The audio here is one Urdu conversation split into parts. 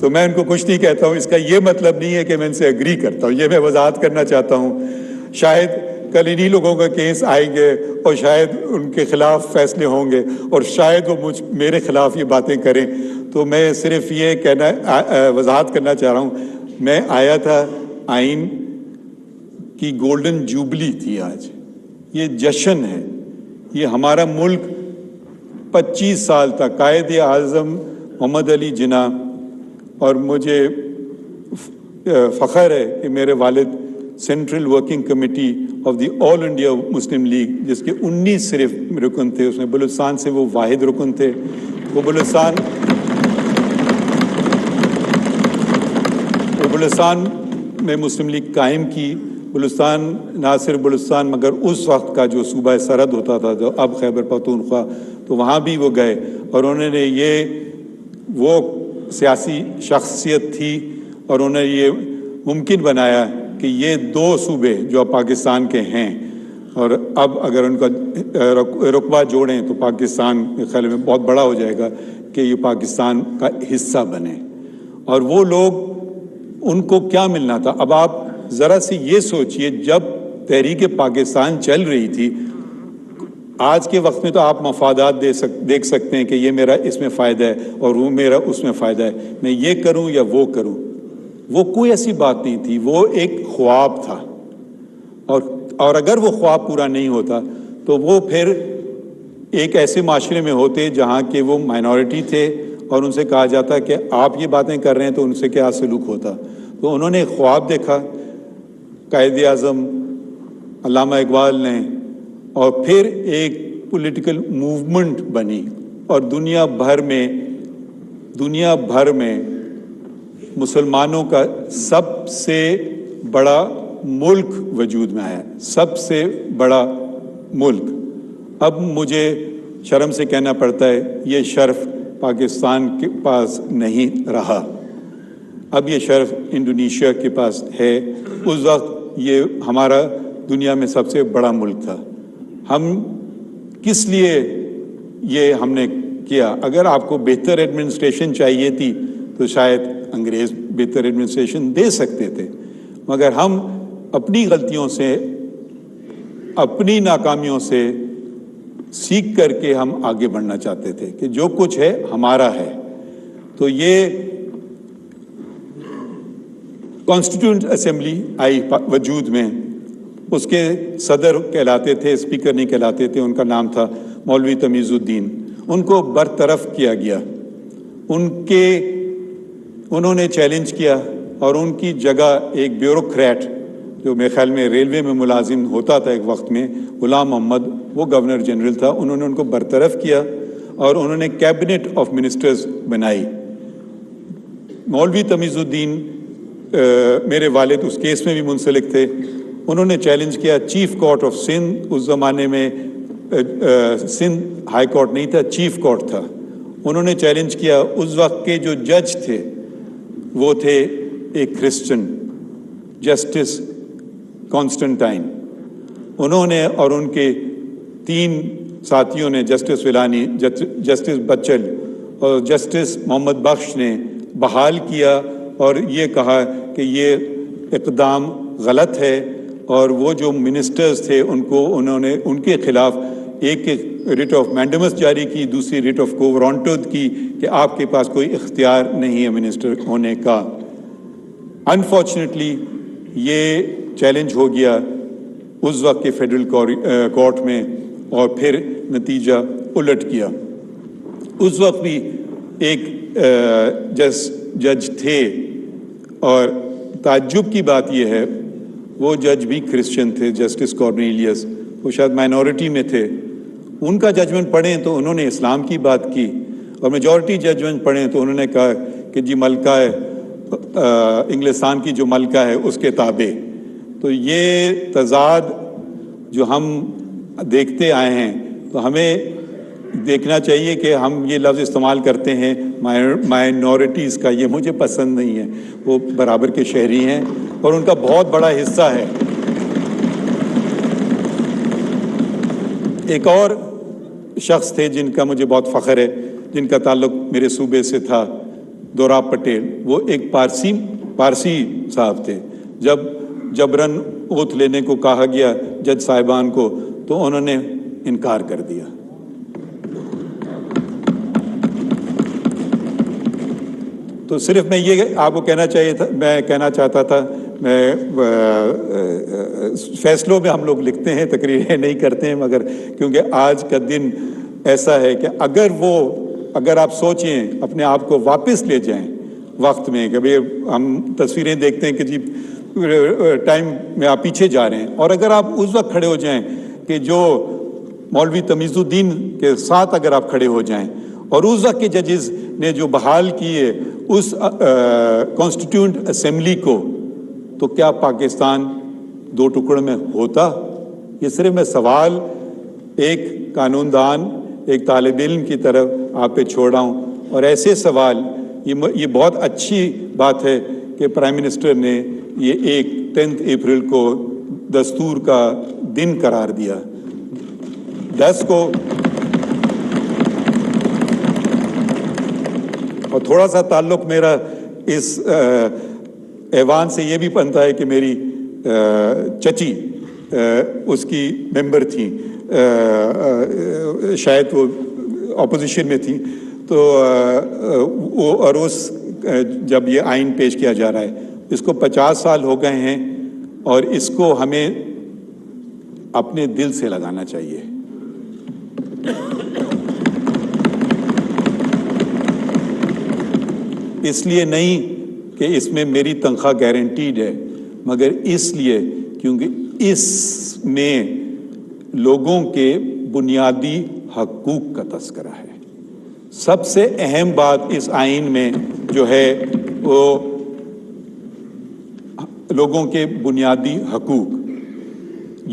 تو میں ان کو کچھ نہیں کہتا ہوں. اس کا یہ مطلب نہیں ہے کہ میں ان سے اگری کرتا ہوں, یہ میں وضاحت کرنا چاہتا ہوں. شاید کل انہی لوگوں کا کیس آئیں گے اور شاید ان کے خلاف فیصلے ہوں گے اور شاید وہ میرے خلاف یہ باتیں کریں. تو میں صرف یہ وضاحت کرنا چاہ رہا ہوں. میں آیا تھا, آئین کی گولڈن جوبلی تھی آج, یہ جشن ہے. یہ ہمارا ملک 25 سال تک قائد اعظم محمد علی جناح, اور مجھے فخر ہے کہ میرے والد central working committee of the all India Muslim league, جس کے 19 صرف رکن تھے, اس میں بلوچستان سے وہ واحد رکن تھے. وہ بلوچستان میں مسلم لیگ قائم کی. بلوچستان نہ صرف بلوچستان مگر اس وقت کا جو صوبہ سرحد ہوتا تھا, جو اب خیبر پختونخوا, تو وہاں بھی وہ گئے اور انہوں نے وہ سیاسی شخصیت تھی اور انہوں نے یہ ممکن بنایا کہ یہ 2 صوبے جو اب پاکستان کے ہیں, اور اب اگر ان کا رقبہ جوڑیں تو پاکستان کے خیال میں بہت بڑا ہو جائے گا, کہ یہ پاکستان کا حصہ بنے. اور وہ لوگ, ان کو کیا ملنا تھا؟ اب آپ ذرا سی یہ سوچئے, جب تحریک پاکستان چل رہی تھی, آج کے وقت میں تو آپ مفادات دیکھ سکتے ہیں کہ یہ میرا اس میں فائدہ ہے اور وہ میرا اس میں فائدہ ہے, میں یہ کروں یا وہ کروں. وہ کوئی ایسی بات نہیں تھی, وہ ایک خواب تھا. اور اگر وہ خواب پورا نہیں ہوتا تو وہ پھر ایک ایسے معاشرے میں ہوتے جہاں کہ وہ مائنورٹی تھے اور ان سے کہا جاتا کہ آپ یہ باتیں کر رہے ہیں تو ان سے کیا سلوک ہوتا. تو انہوں نے ایک خواب دیکھا, قائد اعظم علامہ اقبال نے, اور پھر ایک پولیٹیکل موومنٹ بنی اور دنیا بھر میں مسلمانوں کا سب سے بڑا ملک وجود میں آیا, سب سے بڑا ملک. اب مجھے شرم سے کہنا پڑتا ہے, یہ شرف پاکستان کے پاس نہیں رہا, اب یہ شرف انڈونیشیا کے پاس ہے. اس وقت یہ ہمارا دنیا میں سب سے بڑا ملک تھا. ہم کس لیے یہ ہم نے کیا؟ اگر آپ کو بہتر ایڈمنسٹریشن چاہیے تھی تو شاید انگریز بہتر ایڈمنسٹریشن دے سکتے تھے, مگر ہم اپنی غلطیوں سے, اپنی ناکامیوں سے سیکھ کر کے ہم آگے بڑھنا چاہتے تھے کہ جو کچھ ہے ہمارا ہے. تو یہ کانسٹیٹیوئنٹ اسمبلی آئی وجود میں, اس کے صدر کہلاتے تھے, اسپیکر نہیں کہلاتے تھے, ان کا نام تھا مولوی تمیز الدین. ان کو برطرف کیا گیا, انہوں نے چیلنج کیا اور ان کی جگہ ایک بیوروکریٹ جو میرے خیال میں ریلوے میں ملازم ہوتا تھا ایک وقت میں, غلام محمد, وہ گورنر جنرل تھا, انہوں نے ان کو برطرف کیا اور انہوں نے کیبنٹ آف منسٹرز بنائی. مولوی تمیز الدین, میرے والد اس کیس میں بھی منسلک تھے, انہوں نے چیلنج کیا چیف کورٹ آف سندھ. اس زمانے میں سندھ ہائی کورٹ نہیں تھا, چیف کورٹ تھا. انہوں نے چیلنج کیا. اس وقت کے جو جج تھے وہ تھے ایک کرسچن, جسٹس کانسٹنٹائن. انہوں نے اور ان کے 3 ساتھیوں نے, جسٹس ویلانی, جسٹس بچل اور جسٹس محمد بخش نے بحال کیا اور یہ کہا کہ یہ اقدام غلط ہے, اور وہ جو منسٹرز تھے انہوں نے ان کے خلاف ایک ریٹ آف مینڈمس جاری کی, دوسری ریٹ آف کو وارنٹڈ کی کہ آپ کے پاس کوئی اختیار نہیں ہے منسٹر ہونے کا. انفارچونیٹلی یہ چیلنج ہو گیا اس وقت کے فیڈرل کورٹ میں اور پھر نتیجہ الٹ کیا. اس وقت بھی ایک جج تھے اور تعجب کی بات یہ ہے وہ جج بھی کرسچن تھے, جسٹس کارنیلیس. وہ شاید مائنورٹی میں تھے. ان کا ججمنٹ پڑھیں تو انہوں نے اسلام کی بات کی, اور میجورٹی ججمنٹ پڑھیں تو انہوں نے کہا کہ جی ملکہ انگلستان کی جو ملکہ ہے اس کے تابع. تو یہ تضاد جو ہم دیکھتے آئے ہیں, تو ہمیں دیکھنا چاہیے کہ ہم یہ لفظ استعمال کرتے ہیں مائنورٹیز کا, یہ مجھے پسند نہیں ہے. وہ برابر کے شہری ہیں اور ان کا بہت بڑا حصہ ہے. ایک اور شخص تھے جن کا مجھے بہت فخر ہے, جن کا تعلق میرے صوبے سے تھا, دوراب پٹیل، وہ ایک پارسی صاحب تھے. جب جبرن اوتھ لینے کو کہا گیا جج صاحبان کو تو انہوں نے انکار کر دیا. تو صرف میں یہ آپ کو کہنا چاہتا تھا، میں فیصلوں میں ہم لوگ لکھتے ہیں، تقریریں نہیں کرتے ہیں، مگر کیونکہ آج کا دن ایسا ہے کہ اگر آپ سوچیں، اپنے آپ کو واپس لے جائیں وقت میں، کہ ہم تصویریں دیکھتے ہیں کہ جی ٹائم میں آپ پیچھے جا رہے ہیں، اور اگر آپ اس وقت کھڑے ہو جائیں کہ جو مولوی تمیز الدین کے ساتھ اگر آپ کھڑے ہو جائیں، اور اس وقت کے ججز نے جو بحال کیے اس کانسٹیٹیوئنٹ اسمبلی کو، تو کیا پاکستان دو ٹکڑوں میں ہوتا؟ یہ صرف میں سوال ایک قانون دان، ایک طالب علم کی طرف آپ پہ چھوڑ رہا ہوں. اور ایسے سوال، یہ بہت اچھی بات ہے کہ پرائم منسٹر نے یہ 10 اپریل کو دستور کا دن قرار دیا. 10 کو، اور تھوڑا سا تعلق میرا اس ایوان سے یہ بھی بنتا ہے کہ میری چچی اس کی ممبر تھیں، شاید وہ اپوزیشن میں تھیں، تو وہ اور جب یہ آئین پیش کیا جا رہا ہے، اس کو 50 سال ہو گئے ہیں، اور اس کو ہمیں اپنے دل سے لگانا چاہیے. اس لیے نہیں کہ اس میں میری تنخواہ گارنٹیڈ ہے، مگر اس لیے کیونکہ اس میں لوگوں کے بنیادی حقوق کا تذکرہ ہے. سب سے اہم بات اس آئین میں جو ہے وہ لوگوں کے بنیادی حقوق.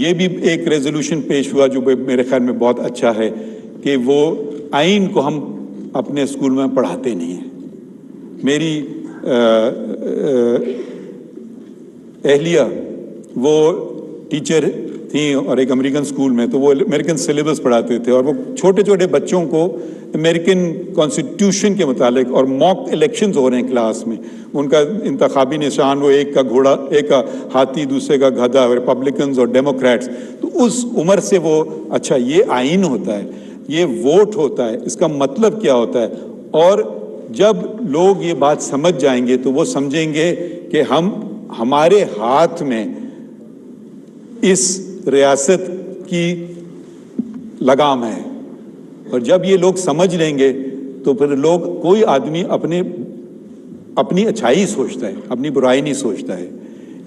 یہ بھی ایک ریزولوشن پیش ہوا جو میرے خیال میں بہت اچھا ہے کہ وہ آئین کو ہم اپنے اسکول میں پڑھاتے نہیں ہیں. میری اہلیہ وہ ٹیچر تھیں اور ایک امریکن اسکول میں، تو وہ امریکن سلیبس پڑھاتے تھے، اور وہ چھوٹے چھوٹے بچوں کو امریکن کانسٹیٹیوشن کے متعلق، اور موک الیکشنز ہو رہے ہیں کلاس میں، ان کا انتخابی نشان وہ ایک کا گھوڑا، ایک کا ہاتھی، دوسرے کا گدھا، ریپبلکنز اور ڈیموکریٹس. تو اس عمر سے وہ اچھا یہ آئین ہوتا ہے، یہ ووٹ ہوتا ہے، اس کا مطلب کیا ہوتا ہے. اور جب لوگ یہ بات سمجھ جائیں گے تو وہ سمجھیں گے کہ ہمارے ہاتھ میں اس ریاست کی لگام ہے. اور جب یہ لوگ سمجھ لیں گے تو پھر کوئی آدمی اپنی اچھائی سوچتا ہے، اپنی برائی نہیں سوچتا ہے.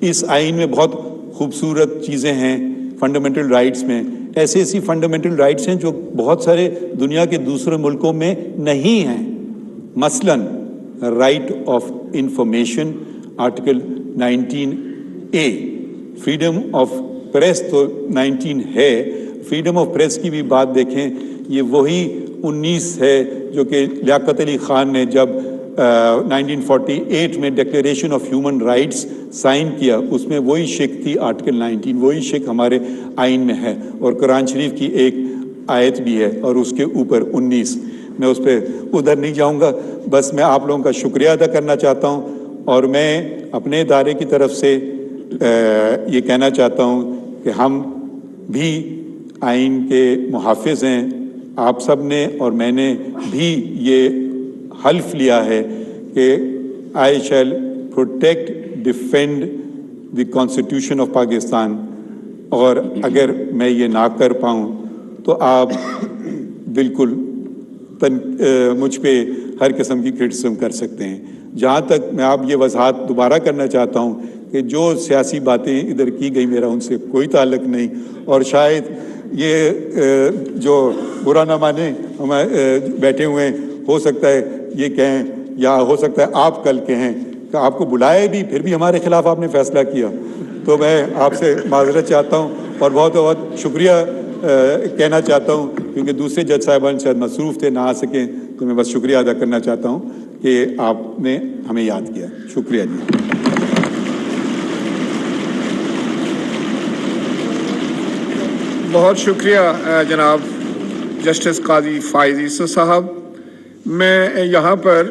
اس آئین میں بہت خوبصورت چیزیں ہیں. فنڈامنٹل رائٹس میں ایسی فنڈامنٹل رائٹس ہیں جو بہت سارے دنیا کے دوسرے ملکوں میں نہیں ہیں. مثلاً right of information, article 19A. Freedom of press تو 19 ہے. فریڈم آف پریس کی بھی بات دیکھیں، یہ وہی 19 ہے جو کہ لیاقت علی خان نے جب 1948 میں declaration of human rights sign کیا، اس میں وہی شک تھی آرٹیکل 19، وہی شک ہمارے آئین میں ہے. اور قرآن شریف کی ایک آیت بھی ہے اور اس کے اوپر 19. میں اس پہ ادھر نہیں جاؤں گا، بس میں آپ لوگوں کا شکریہ ادا کرنا چاہتا ہوں، اور میں اپنے ادارے کی طرف سے یہ کہنا چاہتا ہوں کہ ہم بھی آئین کے محافظ ہیں. آپ سب نے اور میں نے بھی یہ حلف لیا ہے کہ I shall protect, defend the constitution of Pakistan. اور اگر میں یہ نہ کر پاؤں تو آپ بالکل مجھ پہ ہر قسم کی کرٹیسزم کر سکتے ہیں. جہاں تک میں آپ یہ وضاحت دوبارہ کرنا چاہتا ہوں کہ جو سیاسی باتیں ادھر کی گئی میرا ان سے کوئی تعلق نہیں، اور شاید یہ جو برا نہ مانے ہم بیٹھے ہوئے ہیں، ہو سکتا ہے یہ کہیں، یا ہو سکتا ہے آپ کل کہیں کہ آپ کو بلائے بھی پھر بھی ہمارے خلاف آپ نے فیصلہ کیا. تو میں آپ سے معذرت چاہتا ہوں اور بہت بہت شکریہ کہنا چاہتا ہوں، کیونکہ دوسرے جج صاحبان شاید مصروف تھے، نہ آ سکیں. تو میں بس شکریہ ادا کرنا چاہتا ہوں کہ آپ نے ہمیں یاد کیا. شکریہ جی. بہت شکریہ جناب جسٹس قاضی فائز عیسی صاحب. میں یہاں پر